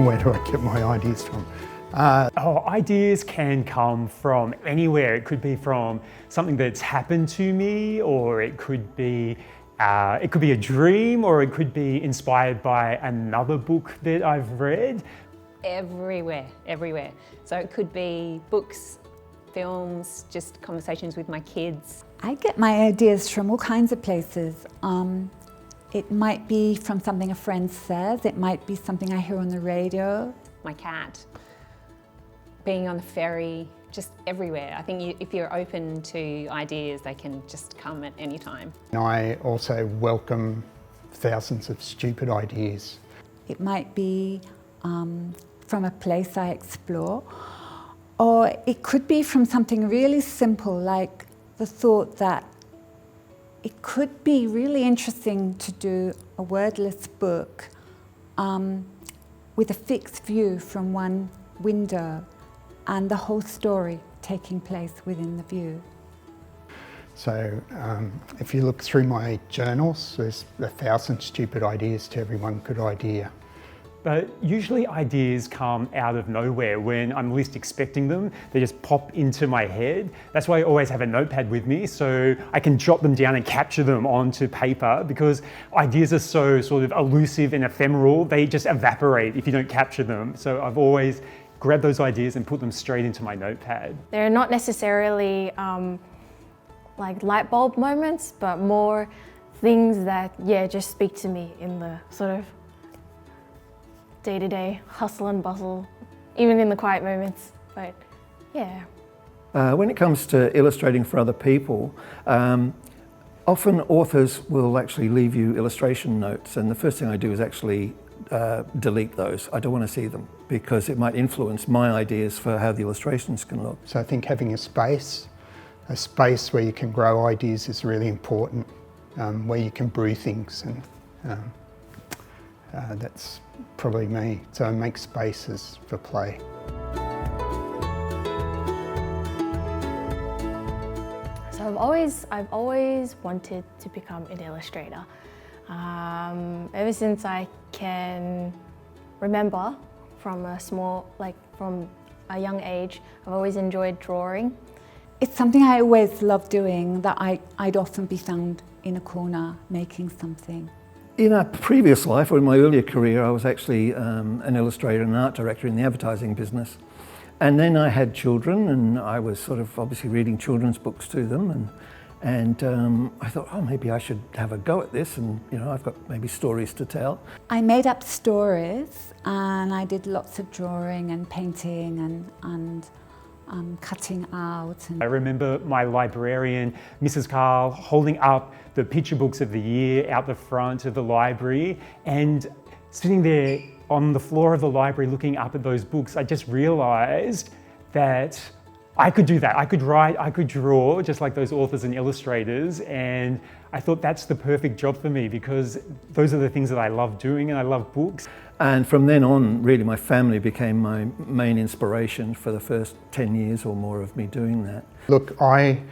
Where do I get my ideas from? Ideas can come from anywhere. It could be from something that's happened to me, or it could be a dream, or it could be inspired by another book that I've read. Everywhere. So it could be books, films, just conversations with my kids. I get my ideas from all kinds of places. It might be from something a friend says, it might be something I hear on the radio. My cat, being on the ferry, just everywhere. I think if you're open to ideas, they can just come at any time. I also welcome thousands of stupid ideas. It might be from a place I explore, or it could be from something really simple, like the thought that it could be really interesting to do a wordless book with a fixed view from one window and the whole story taking place within the view. So if you look through my journals, there's 1,000 stupid ideas to every one good idea. But usually ideas come out of nowhere when I'm least expecting them. They just pop into my head. That's why I always have a notepad with me, so I can jot them down and capture them onto paper, because ideas are so sort of elusive and ephemeral. They just evaporate if you don't capture them. So I've always grabbed those ideas and put them straight into my notepad. They're not necessarily like light bulb moments, but more things that, just speak to me in the sort of day-to-day hustle and bustle, even in the quiet moments, but yeah. When it comes to illustrating for other people, often authors will actually leave you illustration notes, and the first thing I do is actually delete those. I don't want to see them because it might influence my ideas for how the illustrations can look. So I think having a space where you can grow ideas is really important, where you can brew things, and that's probably me. So I make spaces for play. So I've always wanted to become an illustrator. Ever since I can remember, from a young age, I've always enjoyed drawing. It's something I always loved doing, that I'd often be found in a corner making something. In a previous life, or in my earlier career, I was actually an illustrator and an art director in the advertising business. And then I had children, and I was sort of obviously reading children's books to them, and I thought, oh, maybe I should have a go at this, and I've got maybe stories to tell. I made up stories, and I did lots of drawing and painting and cutting out. I remember my librarian, Mrs. Carl, holding up the picture books of the year out the front of the library, and sitting there on the floor of the library looking up at those books. I just realised that I could do that. I could write, I could draw, just like those authors and illustrators, and I thought that's the perfect job for me, because those are the things that I love doing, and I love books. And from then on, really, my family became my main inspiration for the first 10 years or more of me doing that. Look, I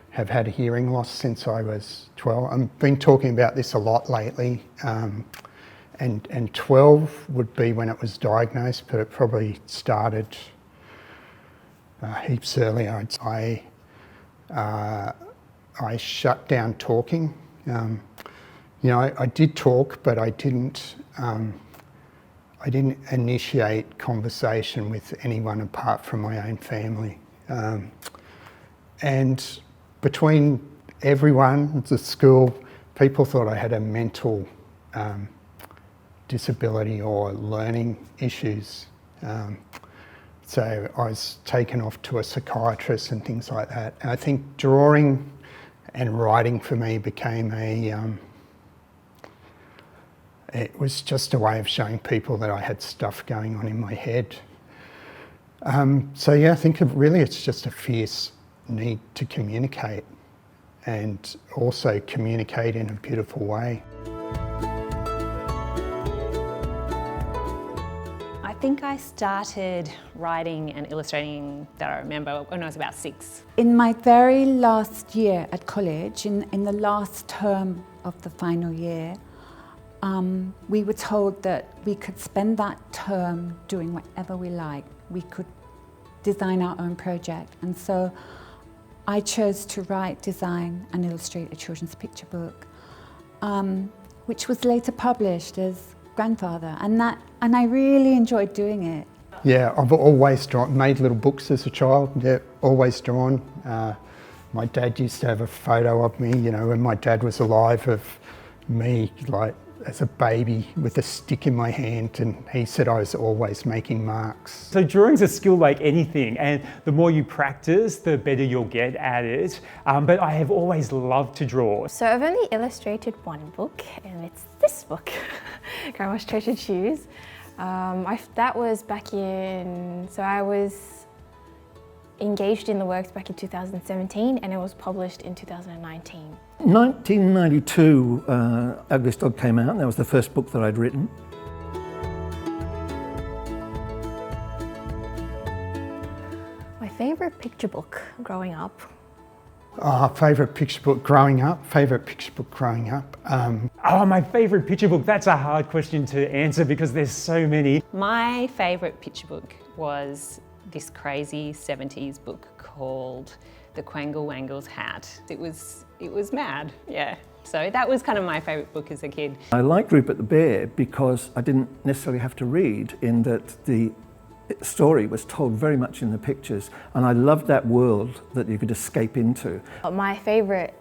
have had a hearing loss since I was 12. I've been talking about this a lot lately, and 12 would be when it was diagnosed, but it probably started heaps earlier. I shut down talking. I did talk, but I didn't initiate conversation with anyone apart from my own family. And between everyone at the school, people thought I had a mental disability or learning issues. So I was taken off to a psychiatrist and things like that. And I think drawing and writing for me became it was just a way of showing people that I had stuff going on in my head. So yeah, I think it's just a fierce need to communicate, and also communicate in a beautiful way. I think I started writing and illustrating, that I remember, when I was about 6. In my very last year at college, in the last term of the final year, we were told that we could spend that term doing whatever we like. We could design our own project. And so I chose to write, design and illustrate a children's picture book, which was later published as Grandfather. And I really enjoyed doing it. Yeah, I've always made little books as a child, yeah, always drawn. My dad used to have a photo of me, you know, when my dad was alive, of me like as a baby with a stick in my hand, and he said I was always making marks. So drawing's a skill like anything, and the more you practice, the better you'll get at it. But I have always loved to draw. So I've only illustrated one book, and it's this book, Grandma's Treasured Shoes. That was back in, so I was engaged in the works back in 2017, and it was published in 2019. 1992, Ugliest Dog came out, and that was the first book that I'd written. My favourite picture book growing up. Favourite picture book growing up? Oh, my favourite picture book, that's a hard question to answer because there's so many. My favourite picture book was this crazy 70s book called The Quangle Wangle's Hat. It was mad, yeah. So that was kind of my favourite book as a kid. I liked Rupert the Bear because I didn't necessarily have to read, in that the story was told very much in the pictures, and I loved that world that you could escape into. My favourite,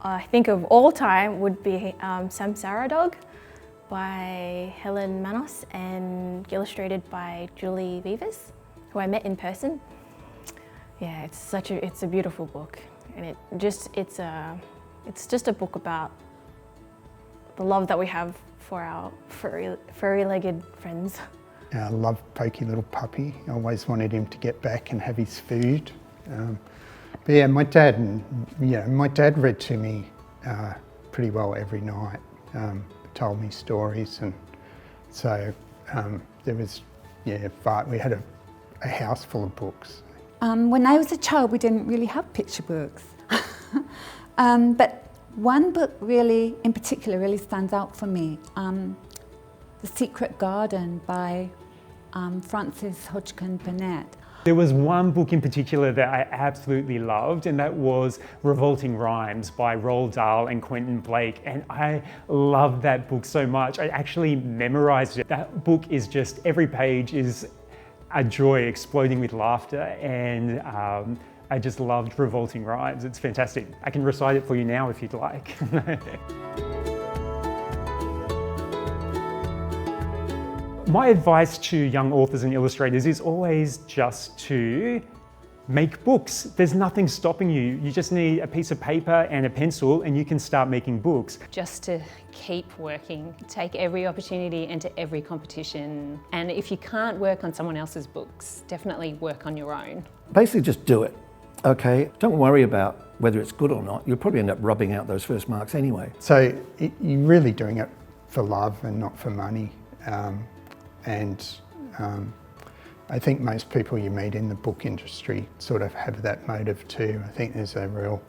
I think of all time, would be Samsara Dog by Helen Manos and illustrated by Julie Vivas, who I met in person. Yeah, it's a beautiful book, and it's just a book about the love that we have for our furry-legged friends. I love Pokey Little Puppy. I always wanted him to get back and have his food. But yeah, my dad read to me pretty well every night. Told me stories, and so there was, but we had a house full of books. When I was a child, we didn't really have picture books. But one book really, in particular, really stands out for me. The Secret Garden by Frances Hodgkin Burnett. There was one book in particular that I absolutely loved, and that was Revolting Rhymes by Roald Dahl and Quentin Blake. And I loved that book so much. I actually memorized it. That book is just, every page is a joy, exploding with laughter, and I just loved Revolting Rhymes. It's fantastic. I can recite it for you now if you'd like. My advice to young authors and illustrators is always just to make books. There's nothing stopping you. You just need a piece of paper and a pencil and you can start making books. Just to keep working, take every opportunity, enter every competition. And if you can't work on someone else's books, definitely work on your own. Basically just do it, okay? Don't worry about whether it's good or not. You'll probably end up rubbing out those first marks anyway. So you're really doing it for love and not for money. I think most people you meet in the book industry sort of have that motive too. I think there's a real,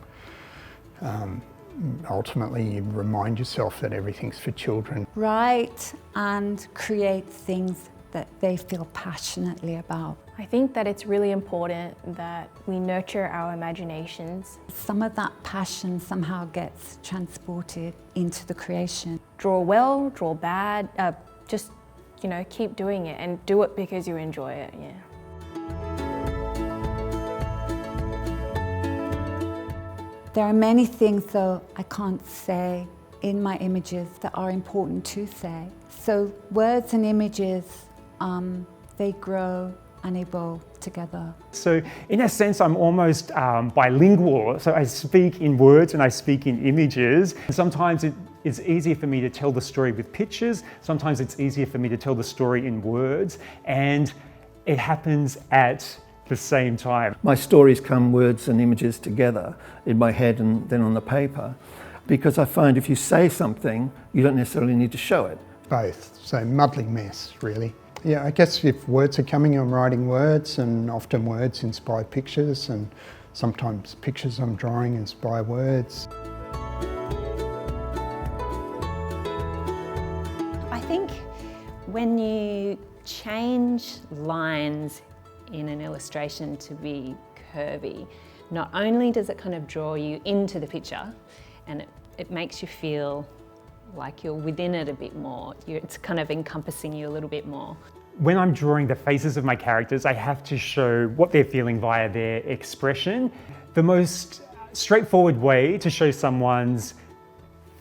ultimately you remind yourself that everything's for children. Write and create things that they feel passionately about. I think that it's really important that we nurture our imaginations. Some of that passion somehow gets transported into the creation. Draw well, draw bad, just keep doing it and do it because you enjoy it, yeah. There are many things, though, I can't say in my images that are important to say. So words and images, they grow and evolve together. So in a sense, I'm almost bilingual. So I speak in words and I speak in images. Sometimes it's easier for me to tell the story with pictures. Sometimes it's easier for me to tell the story in words. And it happens at the same time. My stories come words and images together in my head and then on the paper, because I find if you say something, you don't necessarily need to show it. Both, so muddling mess, really. Yeah, I guess if words are coming, I'm writing words, and often words inspire pictures, and sometimes pictures I'm drawing inspire words. think when you change lines in an illustration to be curvy, not only does it kind of draw you into the picture and it makes you feel like you're within it a bit more. It's kind of encompassing you a little bit more. When I'm drawing the faces of my characters, I have to show what they're feeling via their expression. The most straightforward way to show someone's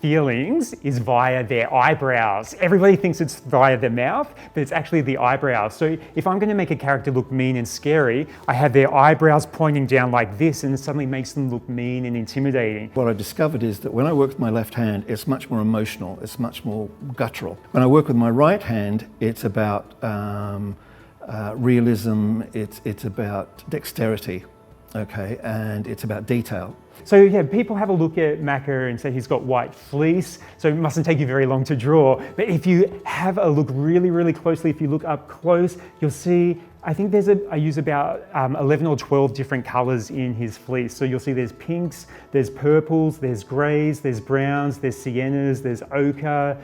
feelings is via their eyebrows. Everybody thinks it's via their mouth, but it's actually the eyebrows. So if I'm going to make a character look mean and scary, I have their eyebrows pointing down like this, and it suddenly makes them look mean and intimidating. What I discovered is that when I work with my left hand, it's much more emotional, it's much more guttural. When I work with my right hand, it's about realism, it's about dexterity, okay, and it's about detail. So yeah, people have a look at Macca and say he's got white fleece, so it mustn't take you very long to draw. But if you have a look really, really closely, if you look up close, you'll see, I think I use about 11 or 12 different colors in his fleece. So you'll see there's pinks, there's purples, there's grays, there's browns, there's siennas, there's ochre,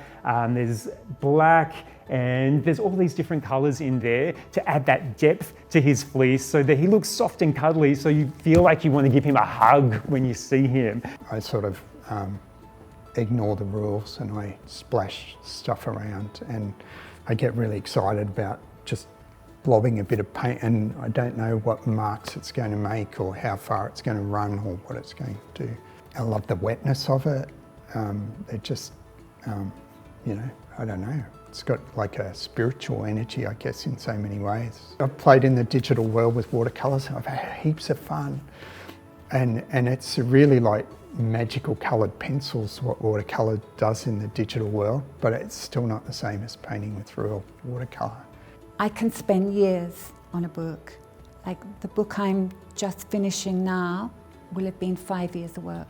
there's black, and there's all these different colors in there to add that depth to his fleece so that he looks soft and cuddly, so you feel like you want to give him a hug when you see him. I sort of ignore the rules and I splash stuff around, and I get really excited about just blobbing a bit of paint, and I don't know what marks it's going to make or how far it's going to run or what it's going to do. I love the wetness of it. It just, you know, I don't know. It's got like a spiritual energy, I guess, in so many ways. I've played in the digital world with watercolours. I've had heaps of fun. And it's really like magical coloured pencils, what watercolour does in the digital world, but it's still not the same as painting with real watercolour. I can spend years on a book. Like the book I'm just finishing now will have been 5 years of work,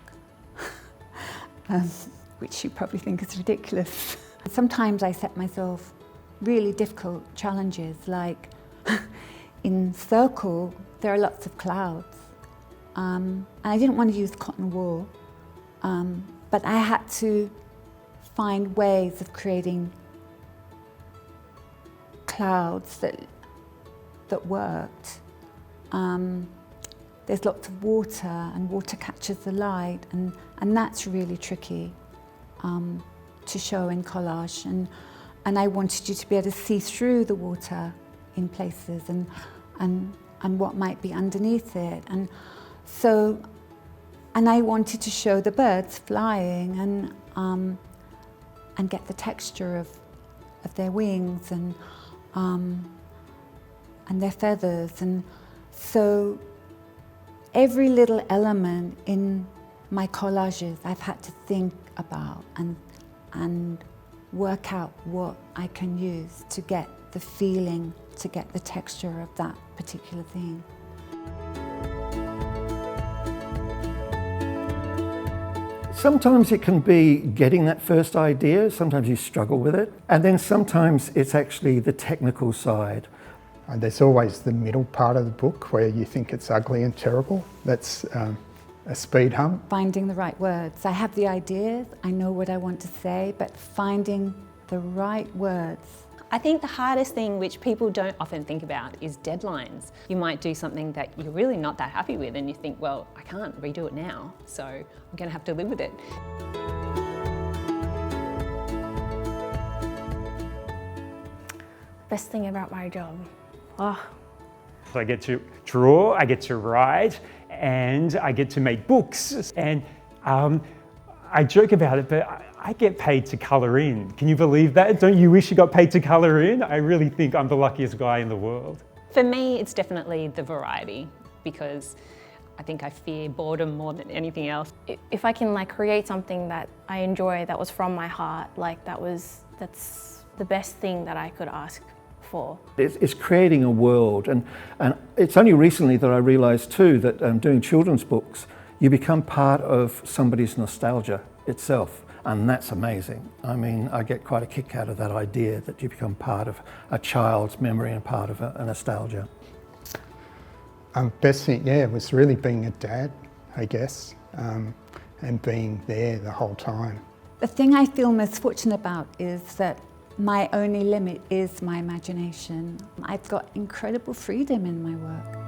which you probably think is ridiculous. Sometimes I set myself really difficult challenges, like in Circle, there are lots of clouds. And I didn't want to use cotton wool, but I had to find ways of creating clouds that worked. There's lots of water, and water catches the light, and that's really tricky to show in collage. And I wanted you to be able to see through the water in places and what might be underneath it. And I wanted to show the birds flying and get the texture of their wings and their feathers. And so every little element in my collages I've had to think about and work out what I can use to get the feeling, to get the texture of that particular thing. Sometimes it can be getting that first idea, sometimes you struggle with it, and then sometimes it's actually the technical side. There's always the middle part of the book where you think it's ugly and terrible. That's a speed hump. Finding the right words. I have the ideas, I know what I want to say, but finding the right words. I think the hardest thing, which people don't often think about, is deadlines. You might do something that you're really not that happy with and you think, well, I can't redo it now, so I'm going to have to live with it. Best thing about my job. Oh. So I get to draw, I get to write, and I get to make books. And I joke about it, but I get paid to colour in. Can you believe that? Don't you wish you got paid to colour in? I really think I'm the luckiest guy in the world. For me, it's definitely the variety, because I think I fear boredom more than anything else. If I can like create something that I enjoy, that was from my heart, like that's the best thing that I could ask for. It's creating a world, and it's only recently that I realised too that doing children's books, you become part of somebody's nostalgia itself, and that's amazing. I mean, I get quite a kick out of that idea that you become part of a child's memory and part of a nostalgia. Best thing, yeah, was really being a dad, I guess, and being there the whole time. The thing I feel most fortunate about is that my only limit is my imagination. I've got incredible freedom in my work.